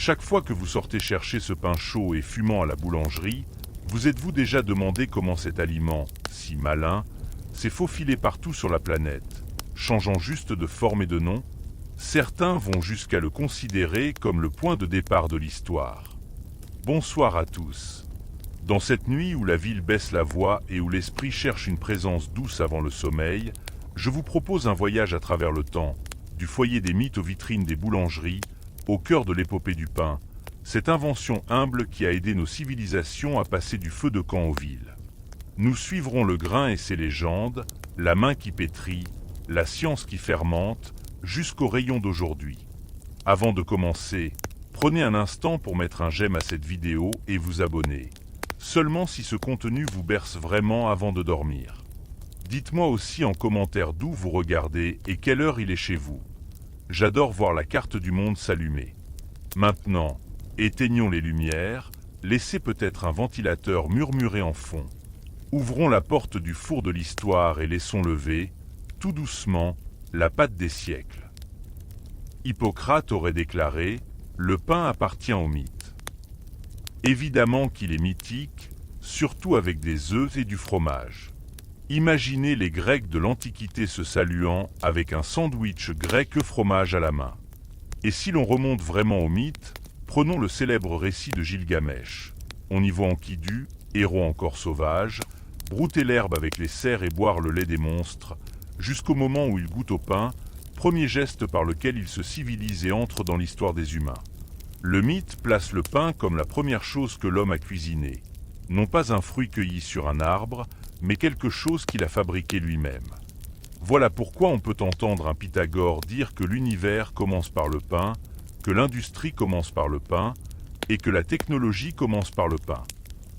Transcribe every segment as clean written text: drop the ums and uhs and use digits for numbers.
Chaque fois que vous sortez chercher ce pain chaud et fumant à la boulangerie, vous êtes-vous déjà demandé comment cet aliment, si malin, s'est faufilé partout sur la planète, changeant juste de forme et de nom? Certains vont jusqu'à le considérer comme le point de départ de l'histoire. Bonsoir à tous. Dans cette nuit où la ville baisse la voix et où l'esprit cherche une présence douce avant le sommeil, je vous propose un voyage à travers le temps, du foyer des mythes aux vitrines des boulangeries, au cœur de l'épopée du pain, cette invention humble qui a aidé nos civilisations à passer du feu de camp aux villes. Nous suivrons le grain et ses légendes, la main qui pétrit, la science qui fermente, jusqu'au rayon d'aujourd'hui. Avant de commencer, prenez un instant pour mettre un j'aime à cette vidéo et vous abonner. Seulement si ce contenu vous berce vraiment avant de dormir. Dites-moi aussi en commentaire d'où vous regardez et quelle heure il est chez vous. J'adore voir la carte du monde s'allumer. Maintenant, éteignons les lumières, laissez peut-être un ventilateur murmurer en fond. Ouvrons la porte du four de l'histoire et laissons lever, tout doucement, la pâte des siècles. Hippocrate aurait déclaré « Le pain appartient au mythe ». Évidemment qu'il est mythique, surtout avec des œufs et du fromage. Imaginez les Grecs de l'Antiquité se saluant avec un sandwich grec œuf-fromage à la main. Et si l'on remonte vraiment au mythe, prenons le célèbre récit de Gilgamesh. On y voit Enkidu, héros encore sauvage, brouter l'herbe avec les cerfs et boire le lait des monstres, jusqu'au moment où il goûte au pain, premier geste par lequel il se civilise et entre dans l'histoire des humains. Le mythe place le pain comme la première chose que l'homme a cuisinée. Non pas un fruit cueilli sur un arbre, mais quelque chose qu'il a fabriqué lui-même. Voilà pourquoi on peut entendre un Pythagore dire que l'univers commence par le pain, que l'industrie commence par le pain, et que la technologie commence par le pain.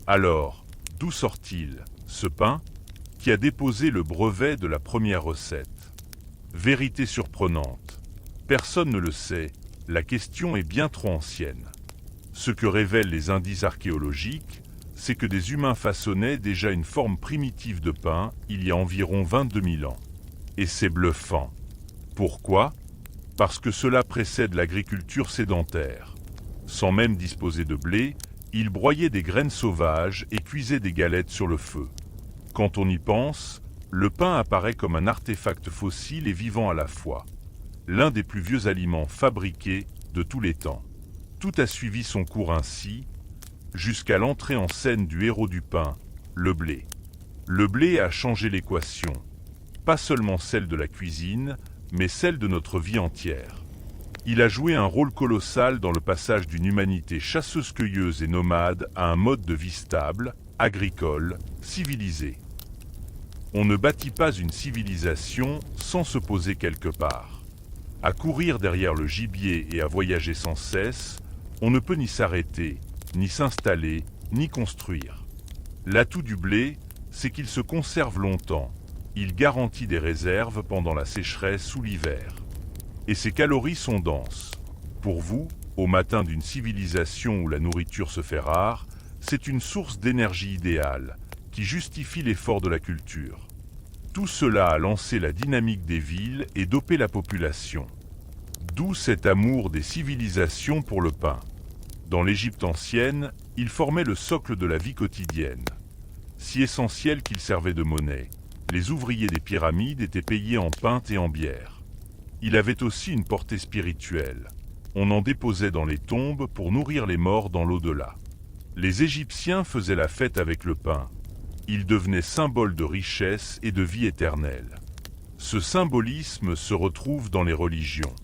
Alors, d'où sort-il, ce pain, qui a déposé le brevet de la première recette? Vérité surprenante. Personne ne le sait, la question est bien trop ancienne. Ce que révèlent les indices archéologiques, c'est que des humains façonnaient déjà une forme primitive de pain il y a environ 22 000 ans. Et c'est bluffant. Pourquoi? Parce que cela précède l'agriculture sédentaire. Sans même disposer de blé, ils broyaient des graines sauvages et cuisaient des galettes sur le feu. Quand on y pense, le pain apparaît comme un artefact fossile et vivant à la fois. L'un des plus vieux aliments fabriqués de tous les temps. Tout a suivi son cours ainsi, jusqu'à l'entrée en scène du héros du pain, le blé. Le blé a changé l'équation, pas seulement celle de la cuisine, mais celle de notre vie entière. Il a joué un rôle colossal dans le passage d'une humanité chasseuse-cueilleuse et nomade à un mode de vie stable, agricole, civilisé. On ne bâtit pas une civilisation sans se poser quelque part. À courir derrière le gibier et à voyager sans cesse, on ne peut ni s'arrêter, ni s'installer, ni construire. L'atout du blé, c'est qu'il se conserve longtemps. Il garantit des réserves pendant la sécheresse ou l'hiver. Et ses calories sont denses. Pour vous, au matin d'une civilisation où la nourriture se fait rare, c'est une source d'énergie idéale, qui justifie l'effort de la culture. Tout cela a lancé la dynamique des villes et dopé la population. D'où cet amour des civilisations pour le pain. Dans l'Égypte ancienne, il formait le socle de la vie quotidienne. Si essentiel qu'il servait de monnaie, les ouvriers des pyramides étaient payés en pain et en bière. Il avait aussi une portée spirituelle. On en déposait dans les tombes pour nourrir les morts dans l'au-delà. Les Égyptiens faisaient la fête avec le pain. Il devenait symbole de richesse et de vie éternelle. Ce symbolisme se retrouve dans les religions.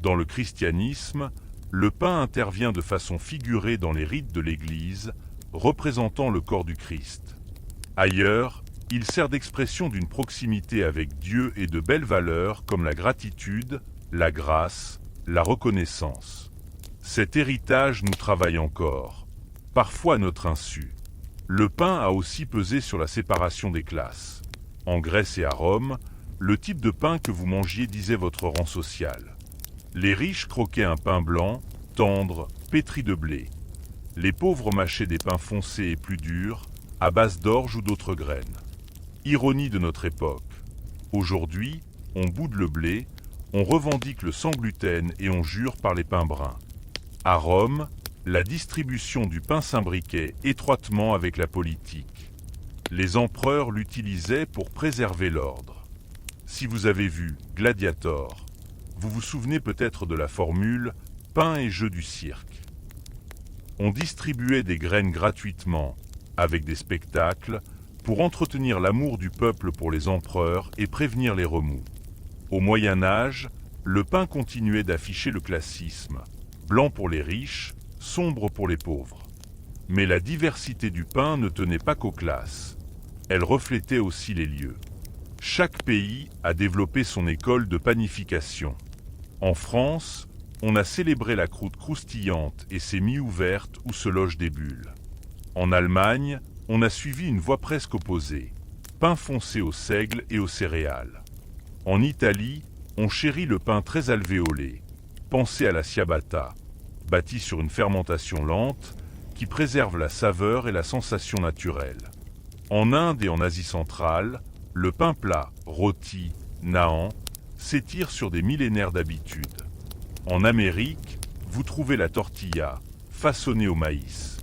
Dans le christianisme, le pain intervient de façon figurée dans les rites de l'Église, représentant le corps du Christ. Ailleurs, il sert d'expression d'une proximité avec Dieu et de belles valeurs comme la gratitude, la grâce, la reconnaissance. Cet héritage nous travaille encore, parfois à notre insu. Le pain a aussi pesé sur la séparation des classes. En Grèce et à Rome, le type de pain que vous mangiez disait votre rang social. Les riches croquaient un pain blanc, tendre, pétri de blé. Les pauvres mâchaient des pains foncés et plus durs, à base d'orge ou d'autres graines. Ironie de notre époque. Aujourd'hui, on boude le blé, on revendique le sans gluten et on jure par les pains bruns. À Rome, la distribution du pain s'imbriquait étroitement avec la politique. Les empereurs l'utilisaient pour préserver l'ordre. Si vous avez vu Gladiator, vous vous souvenez peut-être de la formule « pain et jeux du cirque ». On distribuait des graines gratuitement, avec des spectacles, pour entretenir l'amour du peuple pour les empereurs et prévenir les remous. Au Moyen Âge, le pain continuait d'afficher le classisme, blanc pour les riches, sombre pour les pauvres. Mais la diversité du pain ne tenait pas qu'aux classes. Elle reflétait aussi les lieux. Chaque pays a développé son école de panification. En France, on a célébré la croûte croustillante et ses mi ouvertes où se logent des bulles. En Allemagne, on a suivi une voie presque opposée, pain foncé au seigle et aux céréales. En Italie, on chérit le pain très alvéolé, pensez à la ciabatta, bâti sur une fermentation lente qui préserve la saveur et la sensation naturelle. En Inde et en Asie centrale, le pain plat, rôti, naan, s'étire sur des millénaires d'habitude. En Amérique, vous trouvez la tortilla, façonnée au maïs.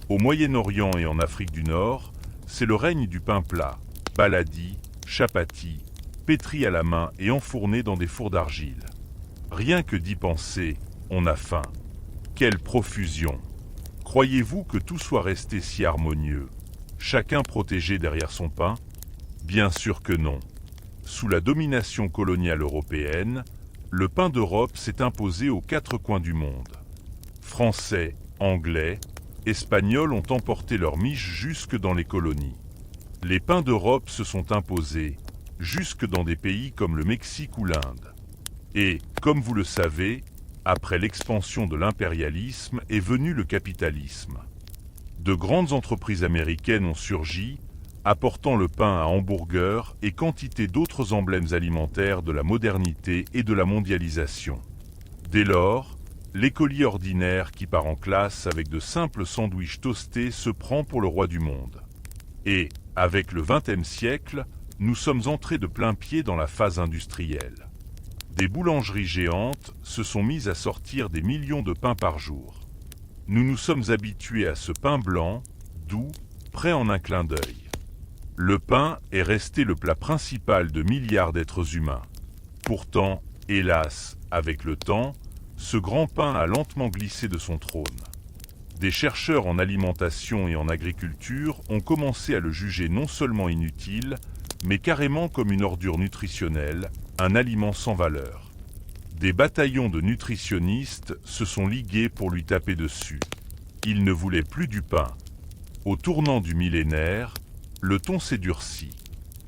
Au Moyen-Orient et en Afrique du Nord, c'est le règne du pain plat, baladi, chapati, pétri à la main et enfourné dans des fours d'argile. Rien que d'y penser, on a faim. Quelle profusion! Croyez-vous que tout soit resté si harmonieux, chacun protégé derrière son pain? Bien sûr que non. Sous la domination coloniale européenne, le pain d'Europe s'est imposé aux quatre coins du monde. Français, Anglais, Espagnols ont emporté leur miche jusque dans les colonies. Les pains d'Europe se sont imposés, jusque dans des pays comme le Mexique ou l'Inde. Et, comme vous le savez, après l'expansion de l'impérialisme est venu le capitalisme. De grandes entreprises américaines ont surgi, apportant le pain à hamburger et quantité d'autres emblèmes alimentaires de la modernité et de la mondialisation. Dès lors, l'écolier ordinaire qui part en classe avec de simples sandwichs toastés se prend pour le roi du monde. Et, avec le XXe siècle, nous sommes entrés de plein pied dans la phase industrielle. Des boulangeries géantes se sont mises à sortir des millions de pains par jour. Nous nous sommes habitués à ce pain blanc, doux, prêt en un clin d'œil. Le pain est resté le plat principal de milliards d'êtres humains. Pourtant, hélas, avec le temps, ce grand pain a lentement glissé de son trône. Des chercheurs en alimentation et en agriculture ont commencé à le juger non seulement inutile, mais carrément comme une ordure nutritionnelle, un aliment sans valeur. Des bataillons de nutritionnistes se sont ligués pour lui taper dessus. Ils ne voulaient plus du pain. Au tournant du millénaire, le ton s'est durci.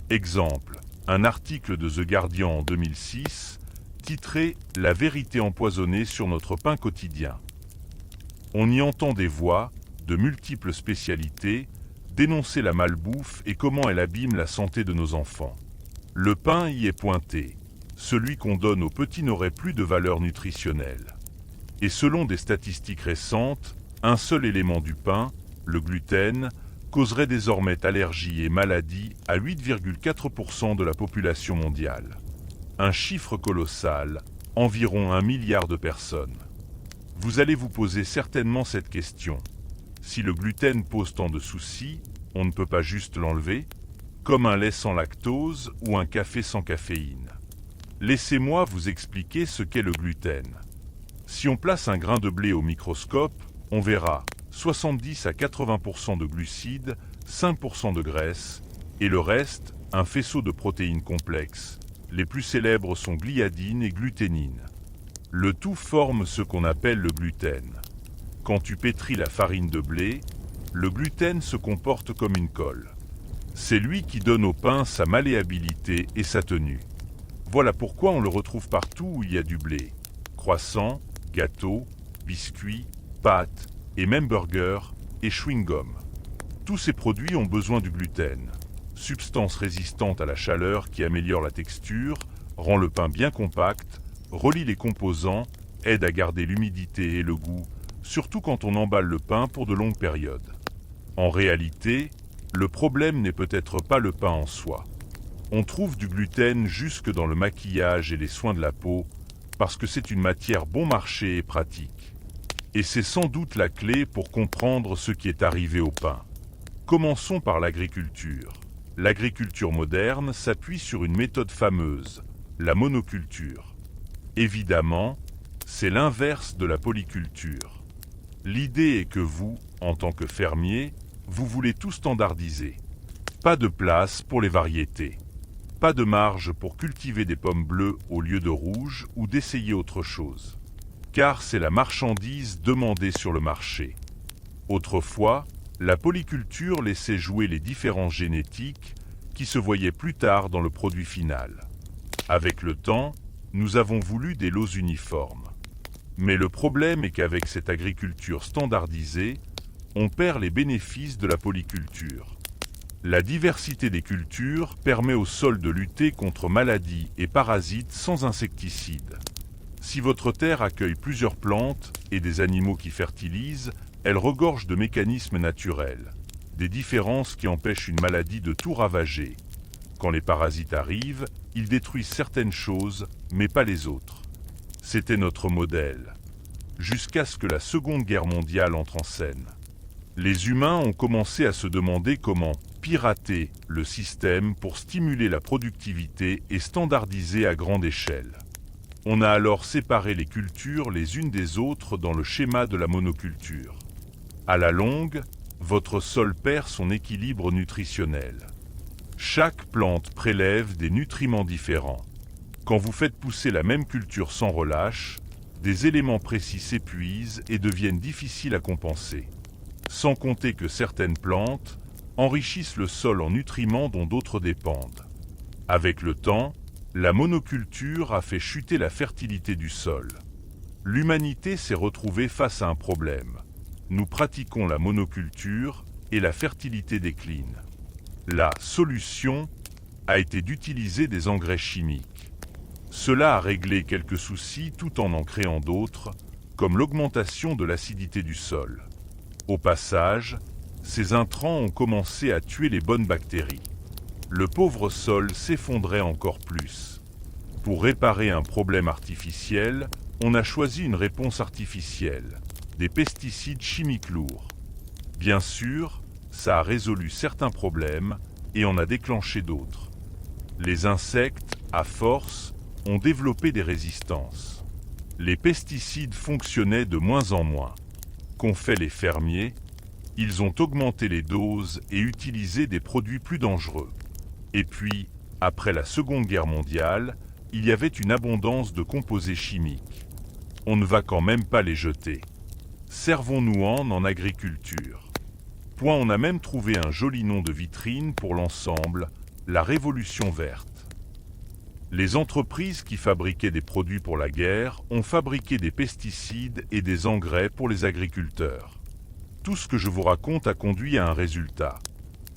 Exemple, un article de The Guardian en 2006, titré « La vérité empoisonnée sur notre pain quotidien ». On y entend des voix, de multiples spécialités, dénoncer la malbouffe et comment elle abîme la santé de nos enfants. Le pain y est pointé. Celui qu'on donne aux petits n'aurait plus de valeur nutritionnelle. Et selon des statistiques récentes, un seul élément du pain, le gluten, causerait désormais allergies et maladies à 8,4% de la population mondiale. Un chiffre colossal, environ 1 milliard de personnes. Vous allez vous poser certainement cette question. Si le gluten pose tant de soucis, on ne peut pas juste l'enlever, comme un lait sans lactose ou un café sans caféine. Laissez-moi vous expliquer ce qu'est le gluten. Si on place un grain de blé au microscope, on verra 70 à 80% de glucides, 5% de graisse, et le reste, un faisceau de protéines complexes. Les plus célèbres sont gliadine et gluténine. Le tout forme ce qu'on appelle le gluten. Quand tu pétris la farine de blé, le gluten se comporte comme une colle. C'est lui qui donne au pain sa malléabilité et sa tenue. Voilà pourquoi on le retrouve partout où il y a du blé. Croissants, gâteaux, biscuits, pâtes et même burgers et chewing-gum. Tous ces produits ont besoin du gluten, substance résistante à la chaleur qui améliore la texture, rend le pain bien compact, relie les composants, aide à garder l'humidité et le goût, surtout quand on emballe le pain pour de longues périodes. En réalité, le problème n'est peut-être pas le pain en soi. On trouve du gluten jusque dans le maquillage et les soins de la peau, parce que c'est une matière bon marché et pratique. Et c'est sans doute la clé pour comprendre ce qui est arrivé au pain. Commençons par l'agriculture. L'agriculture moderne s'appuie sur une méthode fameuse, la monoculture. Évidemment, c'est l'inverse de la polyculture. L'idée est que vous, en tant que fermier, vous voulez tout standardiser. Pas de place pour les variétés. Pas de marge pour cultiver des pommes bleues au lieu de rouges ou d'essayer autre chose. Car c'est la marchandise demandée sur le marché. Autrefois, la polyculture laissait jouer les différences génétiques qui se voyaient plus tard dans le produit final. Avec le temps, nous avons voulu des lots uniformes. Mais le problème est qu'avec cette agriculture standardisée, on perd les bénéfices de la polyculture. La diversité des cultures permet au sol de lutter contre maladies et parasites sans insecticides. Si votre terre accueille plusieurs plantes et des animaux qui fertilisent, elle regorge de mécanismes naturels, des différences qui empêchent une maladie de tout ravager. Quand les parasites arrivent, ils détruisent certaines choses, mais pas les autres. C'était notre modèle, jusqu'à ce que la Seconde Guerre mondiale entre en scène. Les humains ont commencé à se demander comment pirater le système pour stimuler la productivité et standardiser à grande échelle. On a alors séparé les cultures les unes des autres dans le schéma de la monoculture. À la longue, votre sol perd son équilibre nutritionnel. Chaque plante prélève des nutriments différents. Quand vous faites pousser la même culture sans relâche, des éléments précis s'épuisent et deviennent difficiles à compenser. Sans compter que certaines plantes enrichissent le sol en nutriments dont d'autres dépendent. Avec le temps, la monoculture a fait chuter la fertilité du sol. L'humanité s'est retrouvée face à un problème. Nous pratiquons la monoculture et la fertilité décline. La solution a été d'utiliser des engrais chimiques. Cela a réglé quelques soucis tout en créant d'autres, comme l'augmentation de l'acidité du sol. Au passage, ces intrants ont commencé à tuer les bonnes bactéries. Le pauvre sol s'effondrait encore plus. Pour réparer un problème artificiel, on a choisi une réponse artificielle, des pesticides chimiques lourds. Bien sûr, ça a résolu certains problèmes et en a déclenché d'autres. Les insectes, à force, ont développé des résistances. Les pesticides fonctionnaient de moins en moins. Qu'ont fait les fermiers? Ils ont augmenté les doses et utilisé des produits plus dangereux. Et puis, après la Seconde Guerre mondiale, il y avait une abondance de composés chimiques. On ne va quand même pas les jeter. Servons-nous-en en agriculture. On a même trouvé un joli nom de vitrine pour l'ensemble, la Révolution verte. Les entreprises qui fabriquaient des produits pour la guerre ont fabriqué des pesticides et des engrais pour les agriculteurs. Tout ce que je vous raconte a conduit à un résultat.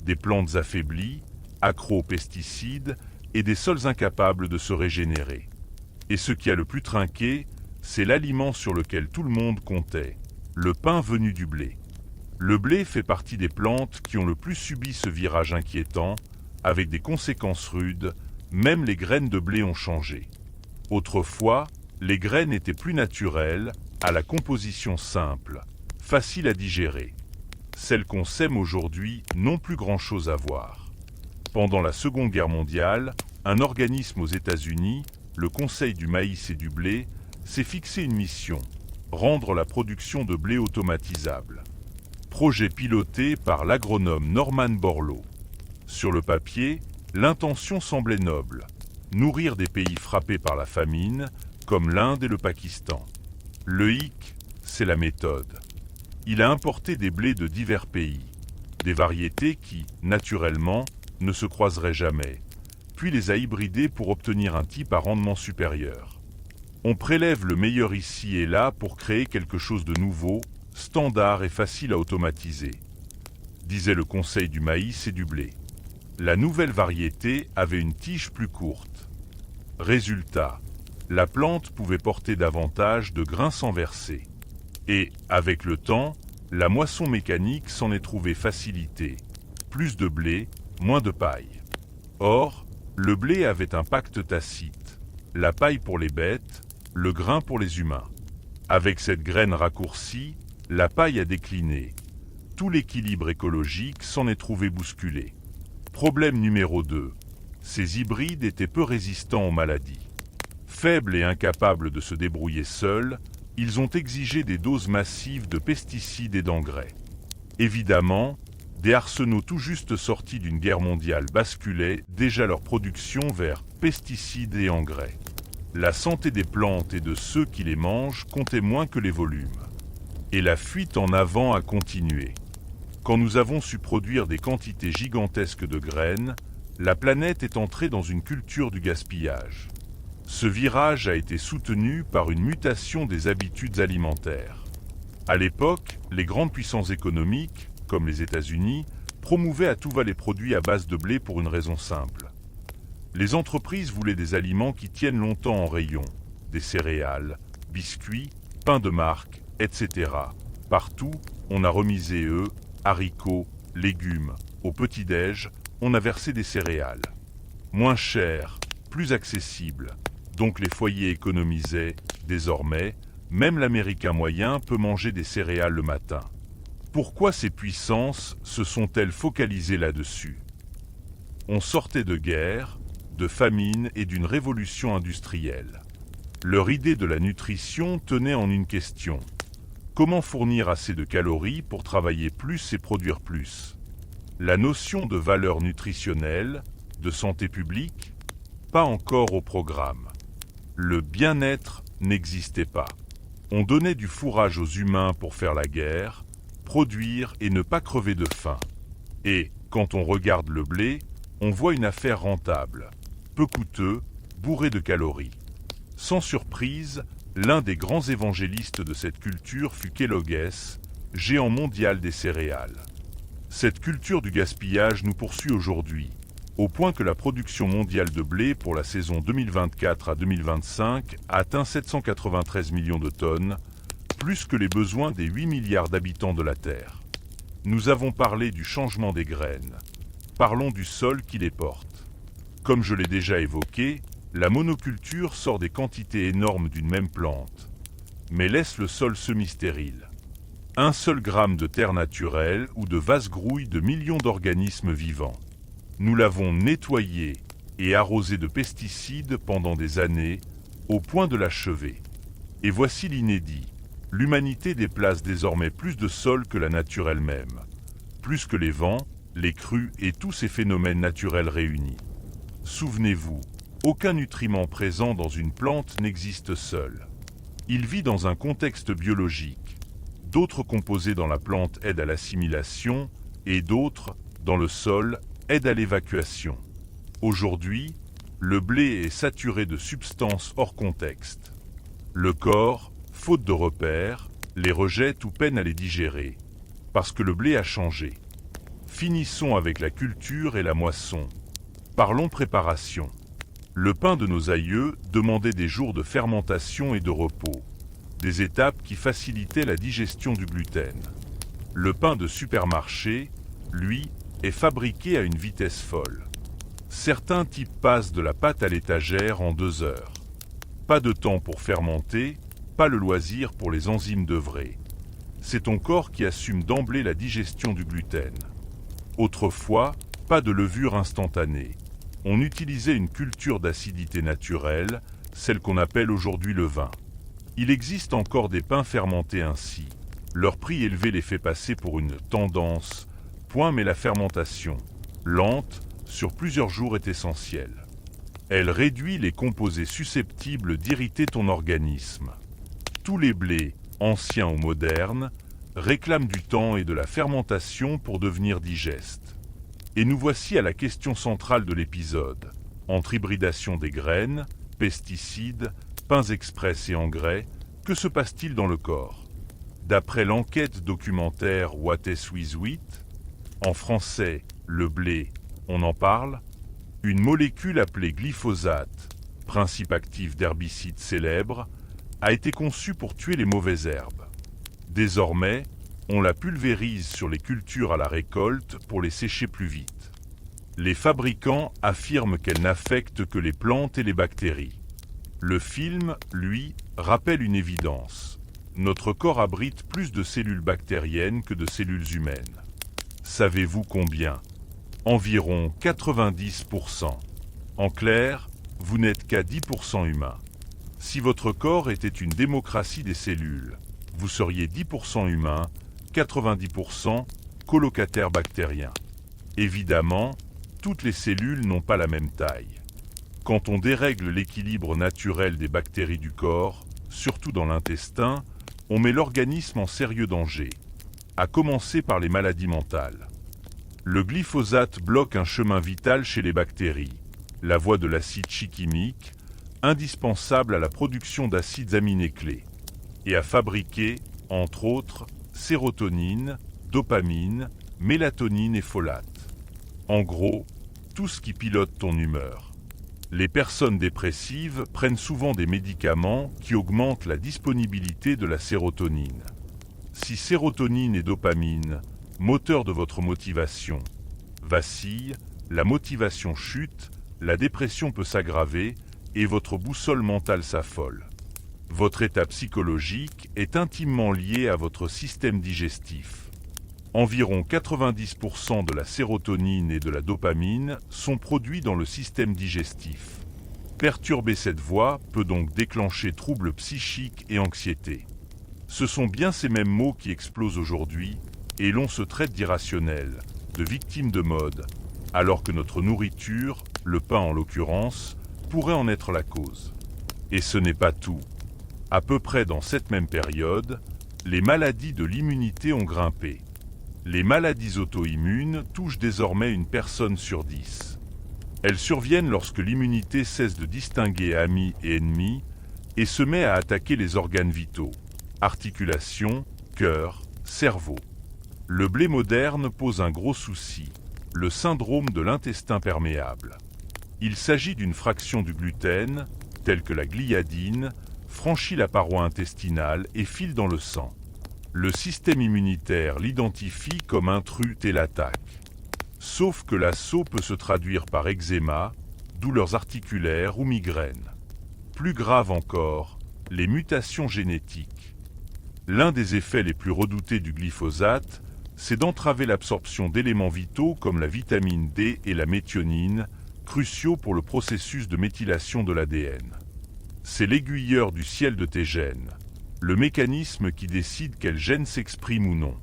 Des plantes affaiblies, accros aux pesticides et des sols incapables de se régénérer. Et ce qui a le plus trinqué, c'est l'aliment sur lequel tout le monde comptait, le pain venu du blé. Le blé fait partie des plantes qui ont le plus subi ce virage inquiétant, avec des conséquences rudes. Même les graines de blé ont changé. Autrefois, les graines étaient plus naturelles, à la composition simple, facile à digérer. Celles qu'on sème aujourd'hui n'ont plus grand-chose à voir. Pendant la Seconde Guerre mondiale, un organisme aux États-Unis, le Conseil du maïs et du blé, s'est fixé une mission, rendre la production de blé automatisable. Projet piloté par l'agronome Norman Borlaug. Sur le papier, l'intention semblait noble, nourrir des pays frappés par la famine, comme l'Inde et le Pakistan. Le hic, c'est la méthode. Il a importé des blés de divers pays, des variétés qui, naturellement, ne se croiseraient jamais, puis les a hybridées pour obtenir un type à rendement supérieur. On prélève le meilleur ici et là pour créer quelque chose de nouveau, standard et facile à automatiser, disait le Conseil du maïs et du blé. La nouvelle variété avait une tige plus courte. Résultat, la plante pouvait porter davantage de grains sans verser. Et, avec le temps, la moisson mécanique s'en est trouvée facilitée. Plus de blé, moins de paille. Or, le blé avait un pacte tacite. La paille pour les bêtes, le grain pour les humains. Avec cette graine raccourcie, la paille a décliné. Tout l'équilibre écologique s'en est trouvé bousculé. Problème numéro 2. Ces hybrides étaient peu résistants aux maladies. Faibles et incapables de se débrouiller seuls, ils ont exigé des doses massives de pesticides et d'engrais. Évidemment, des arsenaux tout juste sortis d'une guerre mondiale basculaient déjà leur production vers pesticides et engrais. La santé des plantes et de ceux qui les mangent comptait moins que les volumes. Et la fuite en avant a continué. Quand nous avons su produire des quantités gigantesques de graines, la planète est entrée dans une culture du gaspillage. Ce virage a été soutenu par une mutation des habitudes alimentaires. À l'époque, les grandes puissances économiques, comme les États-Unis, promouvaient à tout va les produits à base de blé pour une raison simple. Les entreprises voulaient des aliments qui tiennent longtemps en rayon, des céréales, biscuits, pain de marque, etc. Partout, on a remisé œufs, haricots, légumes. Au petit-déj, on a versé des céréales. Moins cher, plus accessible. Donc les foyers économisaient. Désormais, même l'Américain moyen peut manger des céréales le matin. Pourquoi ces puissances se sont-elles focalisées là-dessus? On sortait de guerre, de famine et d'une révolution industrielle. Leur idée de la nutrition tenait en une question. Comment fournir assez de calories pour travailler plus et produire plus? La notion de valeur nutritionnelle, de santé publique, pas encore au programme. Le bien-être n'existait pas. On donnait du fourrage aux humains pour faire la guerre, produire et ne pas crever de faim. Et, quand on regarde le blé, on voit une affaire rentable, peu coûteux, bourré de calories. Sans surprise, l'un des grands évangélistes de cette culture fut Kellogg's, géant mondial des céréales. Cette culture du gaspillage nous poursuit aujourd'hui, au point que la production mondiale de blé pour la saison 2024 à 2025 a atteint 793 millions de tonnes, plus que les besoins des 8 milliards d'habitants de la Terre. Nous avons parlé du changement des graines. Parlons du sol qui les porte. Comme je l'ai déjà évoqué, la monoculture sort des quantités énormes d'une même plante, mais laisse le sol semi-stérile. Un seul gramme de terre naturelle ou de vases grouilles de millions d'organismes vivants. Nous l'avons nettoyé et arrosé de pesticides pendant des années, au point de l'achever. Et voici l'inédit. L'humanité déplace désormais plus de sol que la nature elle-même, plus que les vents, les crues et tous ces phénomènes naturels réunis. Souvenez-vous, aucun nutriment présent dans une plante n'existe seul. Il vit dans un contexte biologique. D'autres composés dans la plante aident à l'assimilation et d'autres, dans le sol, aident à l'évacuation. Aujourd'hui, le blé est saturé de substances hors contexte. Le corps, faute de repères, les rejette ou peine à les digérer, parce que le blé a changé. Finissons avec la culture et la moisson. Parlons préparation. Le pain de nos aïeux demandait des jours de fermentation et de repos, des étapes qui facilitaient la digestion du gluten. Le pain de supermarché, lui, est fabriqué à une vitesse folle. Certains types passent de la pâte à l'étagère en 2 heures. Pas de temps pour fermenter, pas le loisir pour les enzymes d'œuvrer. C'est ton corps qui assume d'emblée la digestion du gluten. Autrefois, pas de levure instantanée. On utilisait une culture d'acidité naturelle, celle qu'on appelle aujourd'hui le vin. Il existe encore des pains fermentés ainsi. Leur prix élevé les fait passer pour une tendance, mais la fermentation, lente, sur plusieurs jours est essentielle. Elle réduit les composés susceptibles d'irriter ton organisme. Tous les blés, anciens ou modernes, réclament du temps et de la fermentation pour devenir digestes. Et nous voici à la question centrale de l'épisode. Entre hybridation des graines, pesticides, pains express et engrais, que se passe-t-il dans le corps? D'après l'enquête documentaire What is with Wheat, en français, le blé, on en parle, une molécule appelée glyphosate, principe actif d'herbicide célèbre, a été conçue pour tuer les mauvaises herbes. Désormais, on la pulvérise sur les cultures à la récolte pour les sécher plus vite. Les fabricants affirment qu'elle n'affecte que les plantes et les bactéries. Le film, lui, rappelle une évidence. Notre corps abrite plus de cellules bactériennes que de cellules humaines. Savez-vous combien? Environ 90%. En clair, vous n'êtes qu'à 10% humain. Si votre corps était une démocratie des cellules, vous seriez 10% humain, 90% colocataires bactériens. Évidemment, toutes les cellules n'ont pas la même taille. Quand on dérègle l'équilibre naturel des bactéries du corps, surtout dans l'intestin, on met l'organisme en sérieux danger, à commencer par les maladies mentales. Le glyphosate bloque un chemin vital chez les bactéries, la voie de l'acide chimique, indispensable à la production d'acides aminés clés, et à fabriquer, entre autres, sérotonine, dopamine, mélatonine et folate. En gros, tout ce qui pilote ton humeur. Les personnes dépressives prennent souvent des médicaments qui augmentent la disponibilité de la sérotonine. Si sérotonine et dopamine, moteur de votre motivation, vacillent, la motivation chute, la dépression peut s'aggraver et votre boussole mentale s'affole. Votre état psychologique est intimement lié à votre système digestif. Environ 90% de la sérotonine et de la dopamine sont produits dans le système digestif. Perturber cette voie peut donc déclencher troubles psychiques et anxiété. Ce sont bien ces mêmes mots qui explosent aujourd'hui, et l'on se traite d'irrationnel, de victime de mode, alors que notre nourriture, le pain en l'occurrence, pourrait en être la cause. Et ce n'est pas tout. À peu près dans cette même période, les maladies de l'immunité ont grimpé. Les maladies auto-immunes touchent désormais une personne sur 10. Elles surviennent lorsque l'immunité cesse de distinguer amis et ennemis et se met à attaquer les organes vitaux, articulations, cœur, cerveau. Le blé moderne pose un gros souci, le syndrome de l'intestin perméable. Il s'agit d'une fraction du gluten, telle que la gliadine, franchit la paroi intestinale et file dans le sang. Le système immunitaire l'identifie comme intrus et l'attaque. Sauf que l'assaut peut se traduire par eczéma, douleurs articulaires ou migraines. Plus grave encore, les mutations génétiques. L'un des effets les plus redoutés du glyphosate, c'est d'entraver l'absorption d'éléments vitaux comme la vitamine D et la méthionine, cruciaux pour le processus de méthylation de l'ADN. C'est l'aiguilleur du ciel de tes gènes, le mécanisme qui décide quel gène s'exprime ou non.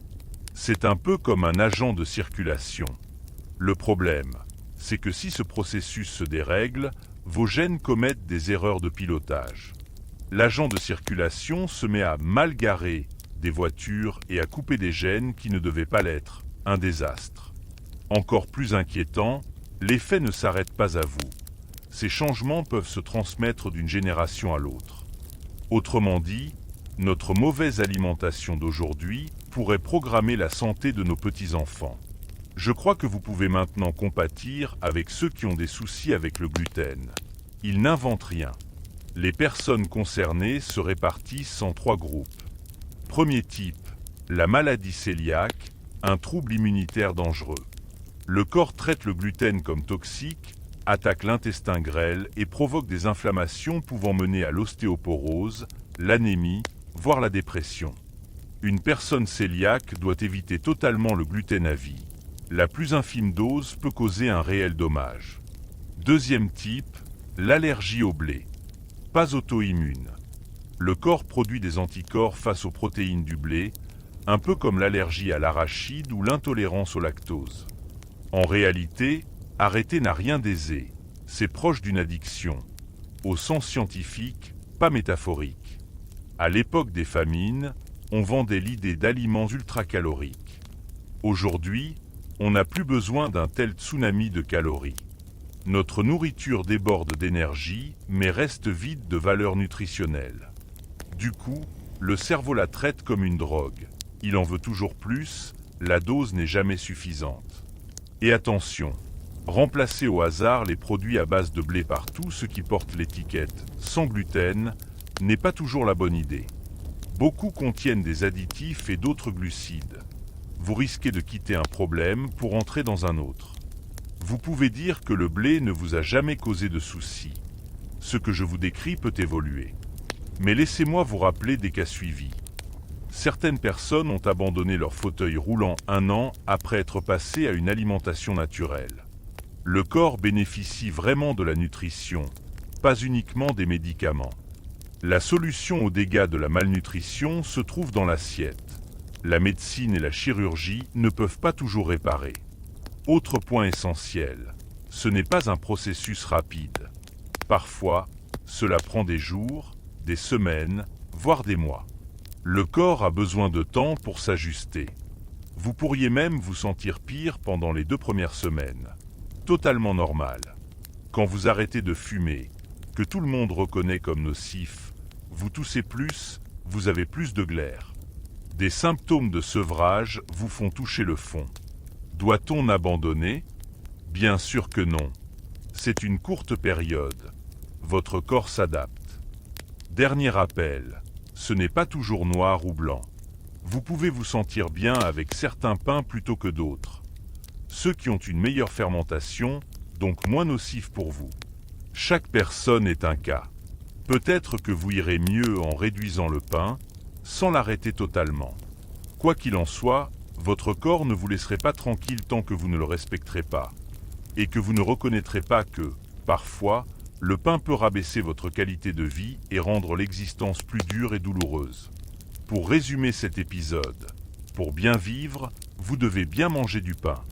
C'est un peu comme un agent de circulation. Le problème, c'est que si ce processus se dérègle, vos gènes commettent des erreurs de pilotage. L'agent de circulation se met à mal garer des voitures et à couper des gènes qui ne devaient pas l'être, un désastre. Encore plus inquiétant, l'effet ne s'arrête pas à vous. Ces changements peuvent se transmettre d'une génération à l'autre. Autrement dit, notre mauvaise alimentation d'aujourd'hui pourrait programmer la santé de nos petits-enfants. Je crois que vous pouvez maintenant compatir avec ceux qui ont des soucis avec le gluten. Ils n'inventent rien. Les personnes concernées se répartissent en 3 groupes. Premier type, la maladie cœliaque, un trouble immunitaire dangereux. Le corps traite le gluten comme toxique, attaque l'intestin grêle et provoque des inflammations pouvant mener à l'ostéoporose, l'anémie, voire la dépression. Une personne cœliaque doit éviter totalement le gluten à vie. La plus infime dose peut causer un réel dommage. Deuxième type, l'allergie au blé. Pas auto-immune. Le corps produit des anticorps face aux protéines du blé, un peu comme l'allergie à l'arachide ou l'intolérance au lactose. En réalité, arrêter n'a rien d'aisé. C'est proche d'une addiction. Au sens scientifique, pas métaphorique. À l'époque des famines, on vendait l'idée d'aliments ultracaloriques. Aujourd'hui, on n'a plus besoin d'un tel tsunami de calories. Notre nourriture déborde d'énergie, mais reste vide de valeur nutritionnelle. Du coup, le cerveau la traite comme une drogue. Il en veut toujours plus, la dose n'est jamais suffisante. Et attention, remplacer au hasard les produits à base de blé par tout ce qui porte l'étiquette « sans gluten » n'est pas toujours la bonne idée. Beaucoup contiennent des additifs et d'autres glucides. Vous risquez de quitter un problème pour entrer dans un autre. Vous pouvez dire que le blé ne vous a jamais causé de soucis. Ce que je vous décris peut évoluer. Mais laissez-moi vous rappeler des cas suivis. Certaines personnes ont abandonné leur fauteuil roulant 1 an après être passées à une alimentation naturelle. Le corps bénéficie vraiment de la nutrition, pas uniquement des médicaments. La solution aux dégâts de la malnutrition se trouve dans l'assiette. La médecine et la chirurgie ne peuvent pas toujours réparer. Autre point essentiel, ce n'est pas un processus rapide. Parfois, cela prend des jours, des semaines, voire des mois. Le corps a besoin de temps pour s'ajuster. Vous pourriez même vous sentir pire pendant les 2 premières semaines. Totalement normal. Quand vous arrêtez de fumer, que tout le monde reconnaît comme nocif, vous toussez plus, vous avez plus de glaire. Des symptômes de sevrage vous font toucher le fond. Doit-on abandonner? Bien sûr que non. C'est une courte période. Votre corps s'adapte. Dernier rappel, ce n'est pas toujours noir ou blanc. Vous pouvez vous sentir bien avec certains pains plutôt que d'autres. Ceux qui ont une meilleure fermentation, donc moins nocifs pour vous. Chaque personne est un cas. Peut-être que vous irez mieux en réduisant le pain, sans l'arrêter totalement. Quoi qu'il en soit, votre corps ne vous laisserait pas tranquille tant que vous ne le respecterez pas. Et que vous ne reconnaîtrez pas que, parfois, le pain peut rabaisser votre qualité de vie et rendre l'existence plus dure et douloureuse. Pour résumer cet épisode, pour bien vivre, vous devez bien manger du pain.